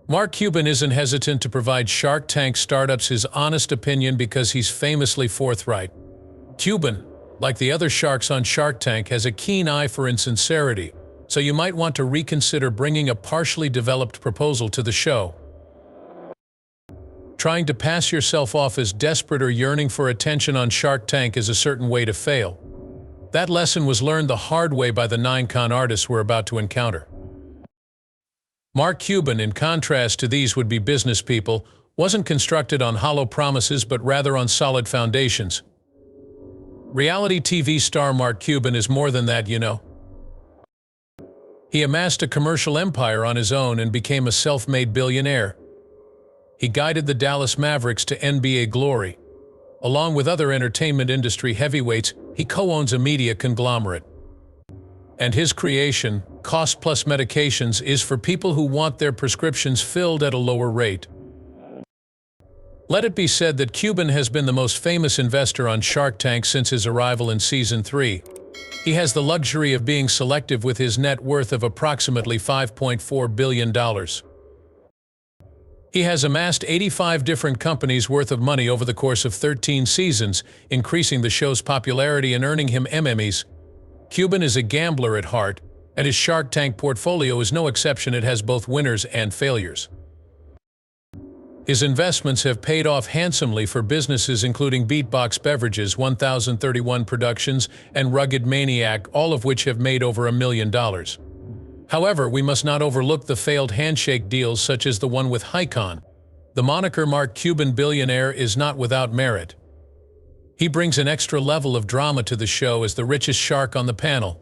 Mark Cuban isn't hesitant to provide Shark Tank startups his honest opinion because he's famously forthright. Cuban, like the other sharks on Shark Tank, has a keen eye for insincerity, so you might want to reconsider bringing a partially developed proposal to the show. Trying to pass yourself off as desperate or yearning for attention on Shark Tank is a certain way to fail. That lesson was learned the hard way by the 9 con artists we're about to encounter. Mark Cuban, in contrast to these would-be business people, wasn't constructed on hollow promises but rather on solid foundations. Reality TV star Mark Cuban is more than that, you know. He amassed a commercial empire on his own and became a self-made billionaire. He guided the Dallas Mavericks to NBA glory. Along with other entertainment industry heavyweights, he co-owns a media conglomerate. And his creation, Cost Plus Medications, is for people who want their prescriptions filled at a lower rate. Let it be said that Cuban has been the most famous investor on Shark Tank since his arrival in Season 3. He has the luxury of being selective with his net worth of approximately $5.4 billion. He has amassed 85 different companies worth of money over the course of 13 seasons, increasing the show's popularity and earning him Emmys. Cuban is a gambler at heart, and his Shark Tank portfolio is no exception. It has both winners and failures. His investments have paid off handsomely for businesses including Beatbox Beverages, 1031 Productions, and Rugged Maniac, all of which have made over $1 million. However, we must not overlook the failed handshake deals such as the one with Tycoon. The moniker Mark Cuban Billionaire is not without merit. He brings an extra level of drama to the show as the richest shark on the panel.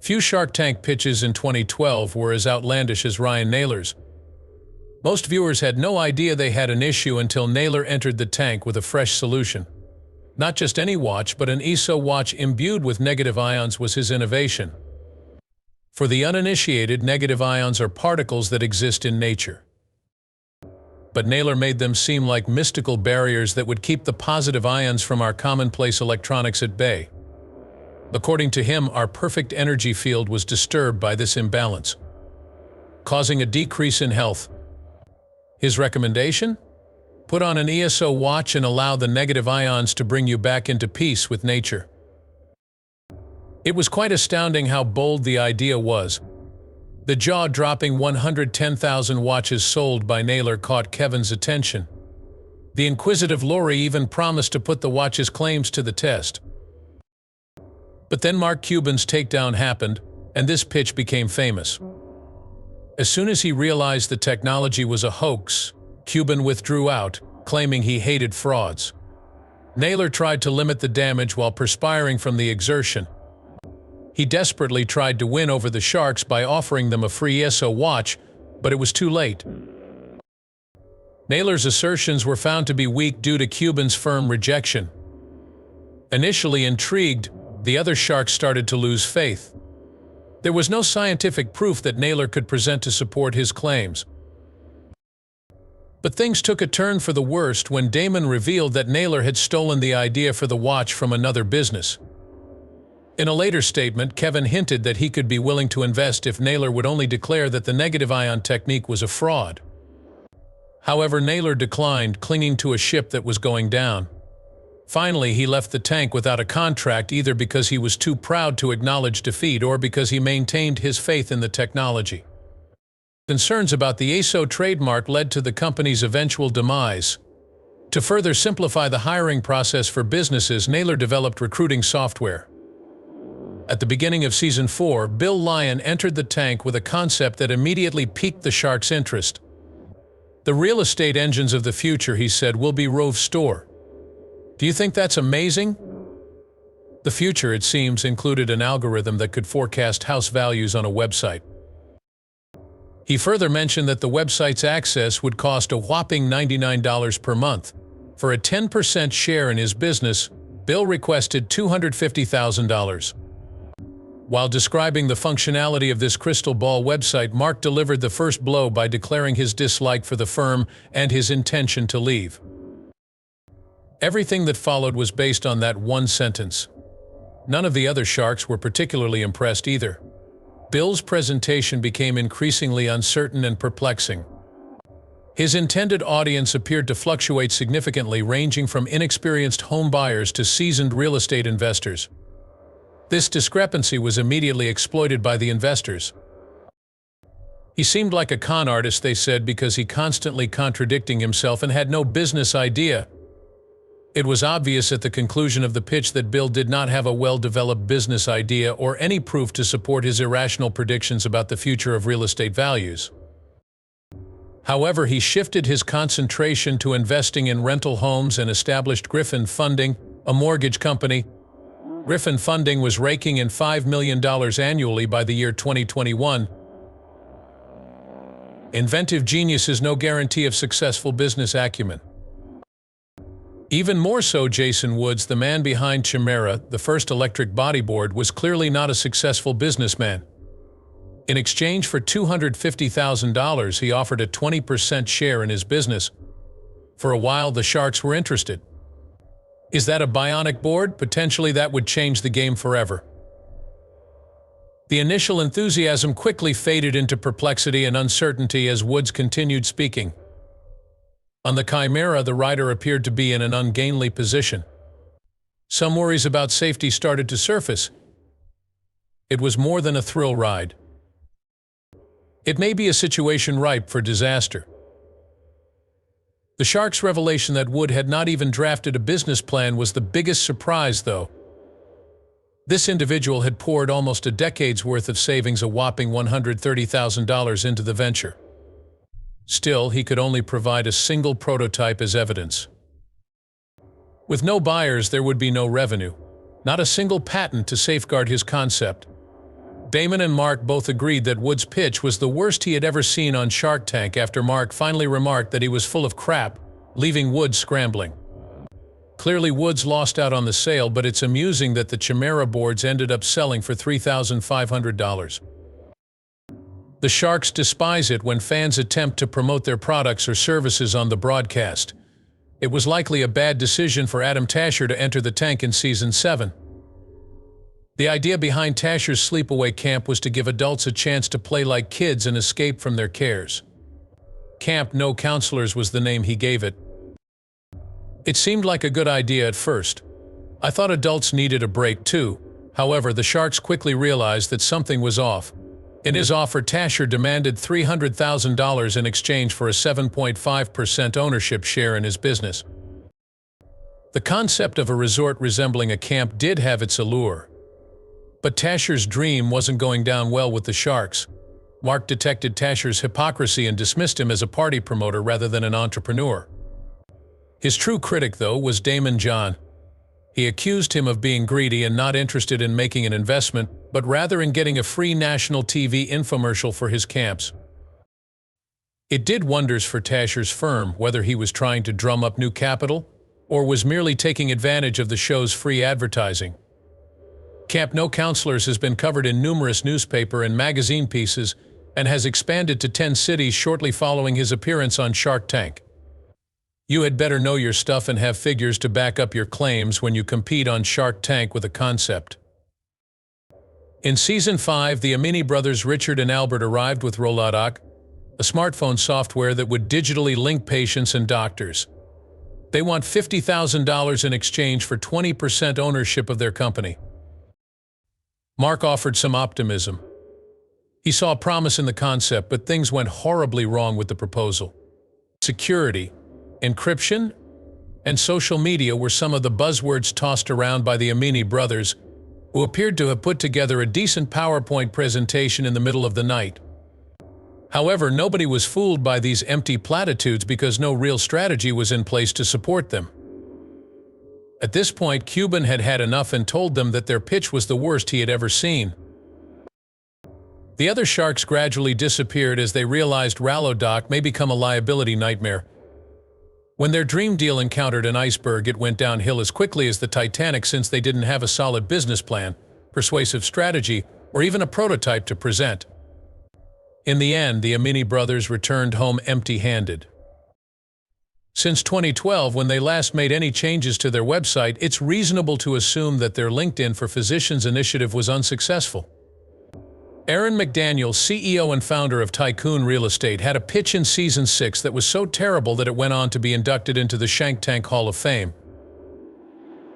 Few Shark Tank pitches in 2012 were as outlandish as Ryan Naylor's. Most viewers had no idea they had an issue until Naylor entered the tank with a fresh solution. Not just any watch, but an ESO watch imbued with negative ions was his innovation. For the uninitiated, negative ions are particles that exist in nature. But Naylor made them seem like mystical barriers that would keep the positive ions from our commonplace electronics at bay. According to him, our perfect energy field was disturbed by this imbalance, causing a decrease in health. His recommendation? Put on an ESO watch and allow the negative ions to bring you back into peace with nature. It was quite astounding how bold the idea was. The jaw-dropping 110,000 watches sold by Naylor caught Kevin's attention. The inquisitive Lori even promised to put the watch's claims to the test. But then Mark Cuban's takedown happened, and this pitch became famous. As soon as he realized the technology was a hoax, Cuban withdrew out, claiming he hated frauds. Naylor tried to limit the damage while perspiring from the exertion. He desperately tried to win over the sharks by offering them a free ESO watch, but it was too late. Naylor's assertions were found to be weak due to Cuban's firm rejection. Initially intrigued, the other sharks started to lose faith. There was no scientific proof that Naylor could present to support his claims. But things took a turn for the worst when Damon revealed that Naylor had stolen the idea for the watch from another business. In a later statement, Kevin hinted that he could be willing to invest if Naylor would only declare that the negative ion technique was a fraud. However, Naylor declined, clinging to a ship that was going down. Finally, he left the tank without a contract, either because he was too proud to acknowledge defeat or because he maintained his faith in the technology. Concerns about the ESO trademark led to the company's eventual demise. To further simplify the hiring process for businesses, Naylor developed recruiting software. At the beginning of Season 4, Bill Lyon entered the tank with a concept that immediately piqued the sharks' interest. The real estate engines of the future, he said, will be Rove Store. Do you think that's amazing? The future, it seems, included an algorithm that could forecast house values on a website. He further mentioned that the website's access would cost a whopping $99 per month. For a 10% share in his business, Bill requested $250,000. While describing the functionality of this crystal ball website, Mark delivered the first blow by declaring his dislike for the firm and his intention to leave. Everything that followed was based on that one sentence. None of the other sharks were particularly impressed either. Bill's presentation became increasingly uncertain and perplexing. His intended audience appeared to fluctuate significantly, ranging from inexperienced home buyers to seasoned real estate investors. This discrepancy was immediately exploited by the investors. He seemed like a con artist, they said, because he constantly contradicting himself and had no business idea. It was obvious at the conclusion of the pitch that Bill did not have a well-developed business idea or any proof to support his irrational predictions about the future of real estate values. However, he shifted his concentration to investing in rental homes and established Griffin Funding, a mortgage company. Griffin Funding was raking in $5 million annually by the year 2021. Inventive genius is no guarantee of successful business acumen. Even more so, Jason Woods, the man behind Chimera, the first electric bodyboard, was clearly not a successful businessman. In exchange for $250,000, he offered a 20% share in his business. For a while, the sharks were interested. Is that a bionic board? Potentially that would change the game forever. The initial enthusiasm quickly faded into perplexity and uncertainty as Woods continued speaking. On the Chimera, the rider appeared to be in an ungainly position. Some worries about safety started to surface. It was more than a thrill ride. It may be a situation ripe for disaster. The sharks' revelation that Wood had not even drafted a business plan was the biggest surprise, though. This individual had poured almost a decade's worth of savings, a whopping $130,000, into the venture. Still, he could only provide a single prototype as evidence. With no buyers, there would be no revenue, not a single patent to safeguard his concept. Damon and Mark both agreed that Wood's pitch was the worst he had ever seen on Shark Tank after Mark finally remarked that he was full of crap, leaving Woods scrambling. Clearly, Woods lost out on the sale, but it's amusing that the Chimera boards ended up selling for $3,500. The sharks despise it when fans attempt to promote their products or services on the broadcast. It was likely a bad decision for Adam Tasher to enter the tank in Season 7. The idea behind Tasher's Sleepaway camp was to give adults a chance to play like kids and escape from their cares. Camp No Counselors was the name he gave it. It seemed like a good idea at first. I thought adults needed a break too. However, the sharks quickly realized that something was off. In his offer, Tasher demanded $300,000 in exchange for a 7.5% ownership share in his business. The concept of a resort resembling a camp did have its allure. But Tasher's dream wasn't going down well with the sharks. Mark detected Tasher's hypocrisy and dismissed him as a party promoter rather than an entrepreneur. His true critic, though, was Damon John. He accused him of being greedy and not interested in making an investment, but rather in getting a free national TV infomercial for his camps. It did wonders for Tasher's firm, whether he was trying to drum up new capital or was merely taking advantage of the show's free advertising. Camp No Counselors has been covered in numerous newspaper and magazine pieces and has expanded to 10 cities shortly following his appearance on Shark Tank. You had better know your stuff and have figures to back up your claims when you compete on Shark Tank with a concept. In Season 5, the Amini brothers Richard and Albert arrived with Radok, a smartphone software that would digitally link patients and doctors. They want $50,000 in exchange for 20% ownership of their company. Mark offered some optimism. He saw promise in the concept, but things went horribly wrong with the proposal. Security, encryption, and social media were some of the buzzwords tossed around by the Amini brothers, who appeared to have put together a decent PowerPoint presentation in the middle of the night. However, nobody was fooled by these empty platitudes because no real strategy was in place to support them. At this point, Cuban had had enough and told them that their pitch was the worst he had ever seen. The other sharks gradually disappeared as they realized Radok may become a liability nightmare. When their dream deal encountered an iceberg, it went downhill as quickly as the Titanic, since they didn't have a solid business plan, persuasive strategy, or even a prototype to present. In the end, the Amini brothers returned home empty-handed. Since 2012, when they last made any changes to their website, it's reasonable to assume that their LinkedIn for Physicians initiative was unsuccessful. Aaron McDaniel, CEO and founder of Tycoon Real Estate, had a pitch in Season 6 that was so terrible that it went on to be inducted into the Shark Tank Hall of Fame.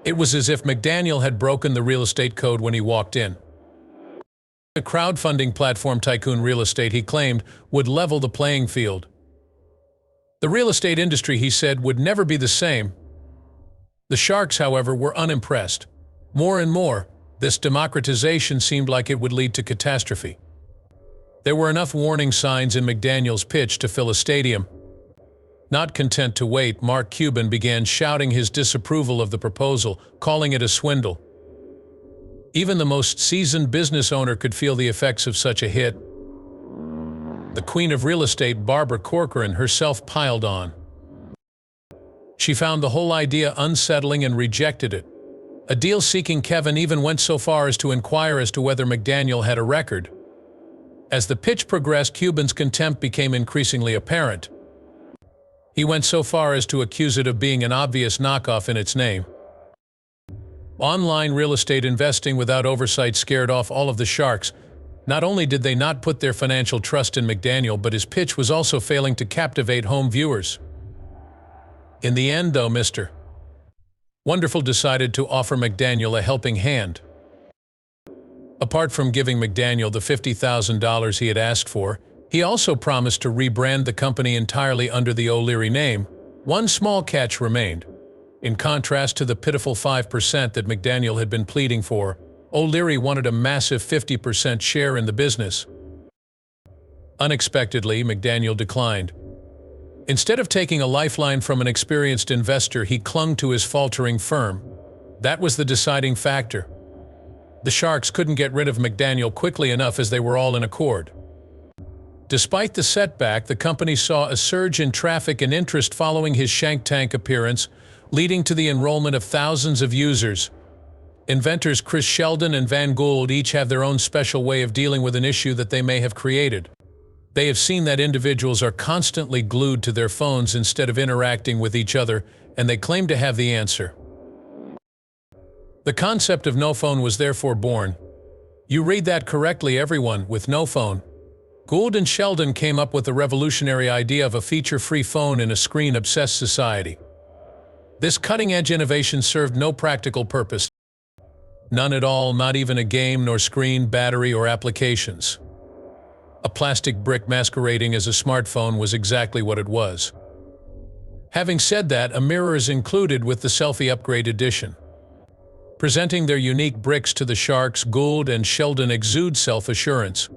It was as if McDaniel had broken the real estate code when he walked in. The crowdfunding platform Tycoon Real Estate, he claimed, would level the playing field. The real estate industry, he said, would never be the same. The Sharks, however, were unimpressed. More and more, this democratization seemed like it would lead to catastrophe. There were enough warning signs in McDaniel's pitch to fill a stadium. Not content to wait, Mark Cuban began shouting his disapproval of the proposal, calling it a swindle. Even the most seasoned business owner could feel the effects of such a hit. The queen of real estate, Barbara Corcoran, herself piled on. She found the whole idea unsettling and rejected it. A deal-seeking Kevin even went so far as to inquire as to whether McDaniel had a record. As the pitch progressed, Cuban's contempt became increasingly apparent. He went so far as to accuse it of being an obvious knockoff in its name. Online real estate investing without oversight scared off all of the Sharks. Not only did they not put their financial trust in McDaniel, but his pitch was also failing to captivate home viewers. In the end, though, Mr. Wonderful decided to offer McDaniel a helping hand. Apart from giving McDaniel the $50,000 he had asked for, he also promised to rebrand the company entirely under the O'Leary name. One small catch remained. In contrast to the pitiful 5% that McDaniel had been pleading for, O'Leary wanted a massive 50% share in the business. Unexpectedly, McDaniel declined. Instead of taking a lifeline from an experienced investor, he clung to his faltering firm. That was the deciding factor. The Sharks couldn't get rid of McDaniel quickly enough, as they were all in accord. Despite the setback, the company saw a surge in traffic and interest following his Shark Tank appearance, leading to the enrollment of thousands of users. Inventors Chris Sheldon and Van Gould each have their own special way of dealing with an issue that they may have created. They have seen that individuals are constantly glued to their phones instead of interacting with each other, and they claim to have the answer. The concept of no phone was therefore born. You read that correctly, everyone, with no phone. Gould and Sheldon came up with the revolutionary idea of a feature-free phone in a screen-obsessed society. This cutting-edge innovation served no practical purpose. None at all, not even a game, nor screen, battery, or applications. A plastic brick masquerading as a smartphone was exactly what it was. Having said that, a mirror is included with the Selfie Upgrade Edition. Presenting their unique bricks to the Sharks, Gould and Sheldon exude self-assurance.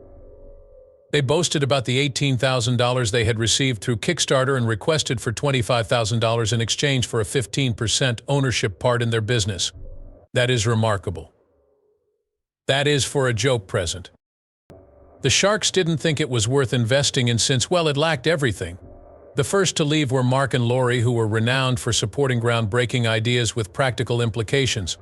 They boasted about the $18,000 they had received through Kickstarter and requested for $25,000 in exchange for a 15% ownership part in their business. That is remarkable. That is for a joke present. The Sharks didn't think it was worth investing in since, well, it lacked everything. The first to leave were Mark and Lori, who were renowned for supporting groundbreaking ideas with practical implications.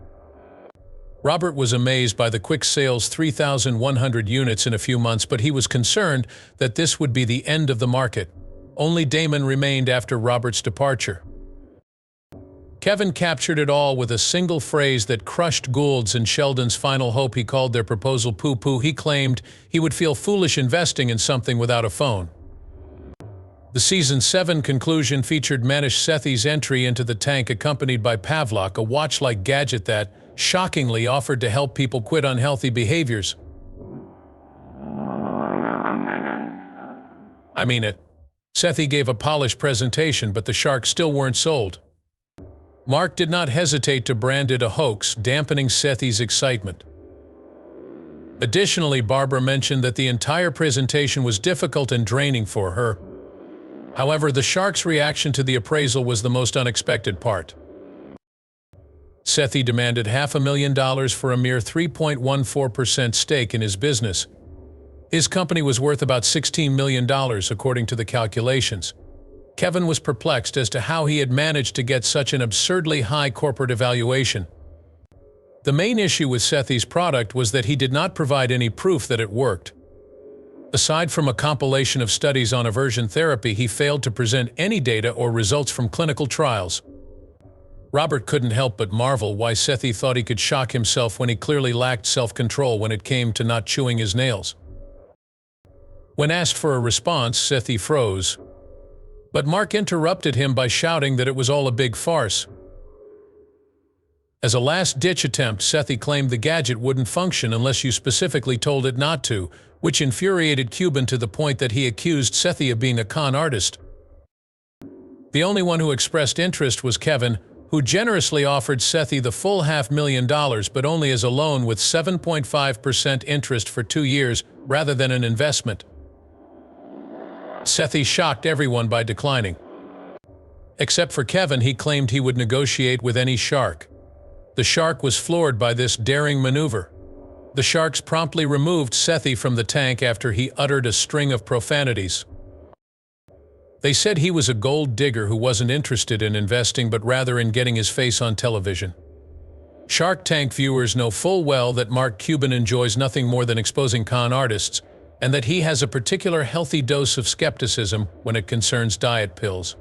Robert was amazed by the quick sales, 3,100 units in a few months, but he was concerned that this would be the end of the market. Only Damon remained after Robert's departure. Kevin captured it all with a single phrase that crushed Gould's and Sheldon's final hope. He called their proposal poo-poo. He claimed he would feel foolish investing in something without a phone. The Season 7 conclusion featured Manish Sethi's entry into the tank, accompanied by Pavlock, a watch-like gadget that, shockingly, offered to help people quit unhealthy behaviors. I mean it. Sethi gave a polished presentation, but the Sharks still weren't sold. Mark did not hesitate to brand it a hoax, dampening Sethi's excitement. Additionally, Barbara mentioned that the entire presentation was difficult and draining for her. However, the Sharks' reaction to the appraisal was the most unexpected part. Sethi demanded $500,000 for a mere 3.14% stake in his business. His company was worth about $16 million, according to the calculations. Kevin was perplexed as to how he had managed to get such an absurdly high corporate evaluation. The main issue with Sethi's product was that he did not provide any proof that it worked. Aside from a compilation of studies on aversion therapy, he failed to present any data or results from clinical trials. Robert couldn't help but marvel why Sethi thought he could shock himself when he clearly lacked self-control when it came to not chewing his nails. When asked for a response, Sethi froze. But Mark interrupted him by shouting that it was all a big farce. As a last-ditch attempt, Sethi claimed the gadget wouldn't function unless you specifically told it not to, which infuriated Cuban to the point that he accused Sethi of being a con artist. The only one who expressed interest was Kevin, who generously offered Sethi the full $500,000 but only as a loan with 7.5% interest for 2 years rather than an investment. Sethi shocked everyone by declining. Except for Kevin, he claimed he would negotiate with any shark. The shark was floored by this daring maneuver. The sharks promptly removed Sethi from the tank after he uttered a string of profanities. They said he was a gold digger who wasn't interested in investing but rather in getting his face on television. Shark Tank viewers know full well that Mark Cuban enjoys nothing more than exposing con artists, and that he has a particular healthy dose of skepticism when it concerns diet pills.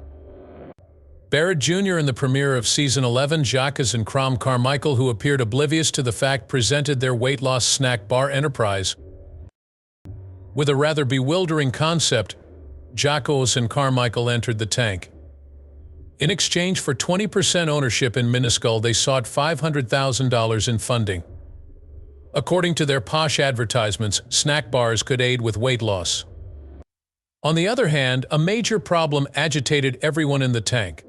Barrett Jr. in the premiere of Season 11, Jacques and Crom Carmichael, who appeared oblivious to the fact, presented their weight loss snack bar enterprise. With a rather bewildering concept, Jacques and Carmichael entered the tank. In exchange for 20% ownership in Minuscule, they sought $500,000 in funding. According to their posh advertisements, snack bars could aid with weight loss. On the other hand, a major problem agitated everyone in the tank.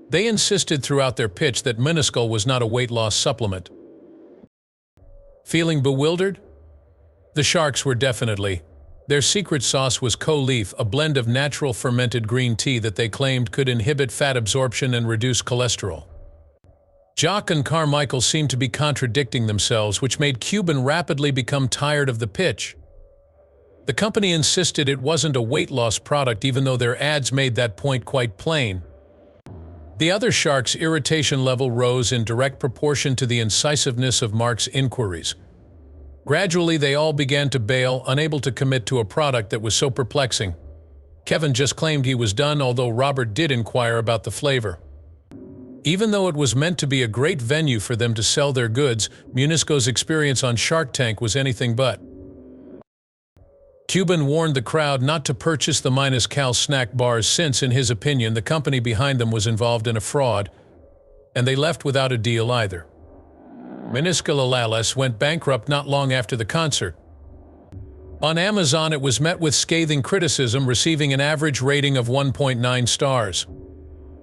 They insisted throughout their pitch that Minuscule was not a weight loss supplement. Feeling bewildered? The sharks were definitely. Their secret sauce was Co-Leaf, a blend of natural fermented green tea that they claimed could inhibit fat absorption and reduce cholesterol. Jacques and Carmichael seemed to be contradicting themselves, which made Cuban rapidly become tired of the pitch. The company insisted it wasn't a weight loss product, even though their ads made that point quite plain. The other sharks' irritation level rose in direct proportion to the incisiveness of Mark's inquiries. Gradually, they all began to bail, unable to commit to a product that was so perplexing. Kevin just claimed he was done, although Robert did inquire about the flavor. Even though it was meant to be a great venue for them to sell their goods, Minuscule's experience on Shark Tank was anything but. Cuban warned the crowd not to purchase the Minuscule snack bars since, in his opinion, the company behind them was involved in a fraud, and they left without a deal either. Minuscule Alalas went bankrupt not long after the concert. On Amazon, it was met with scathing criticism, receiving an average rating of 1.9 stars.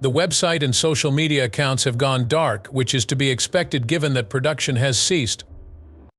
The website and social media accounts have gone dark, which is to be expected given that production has ceased.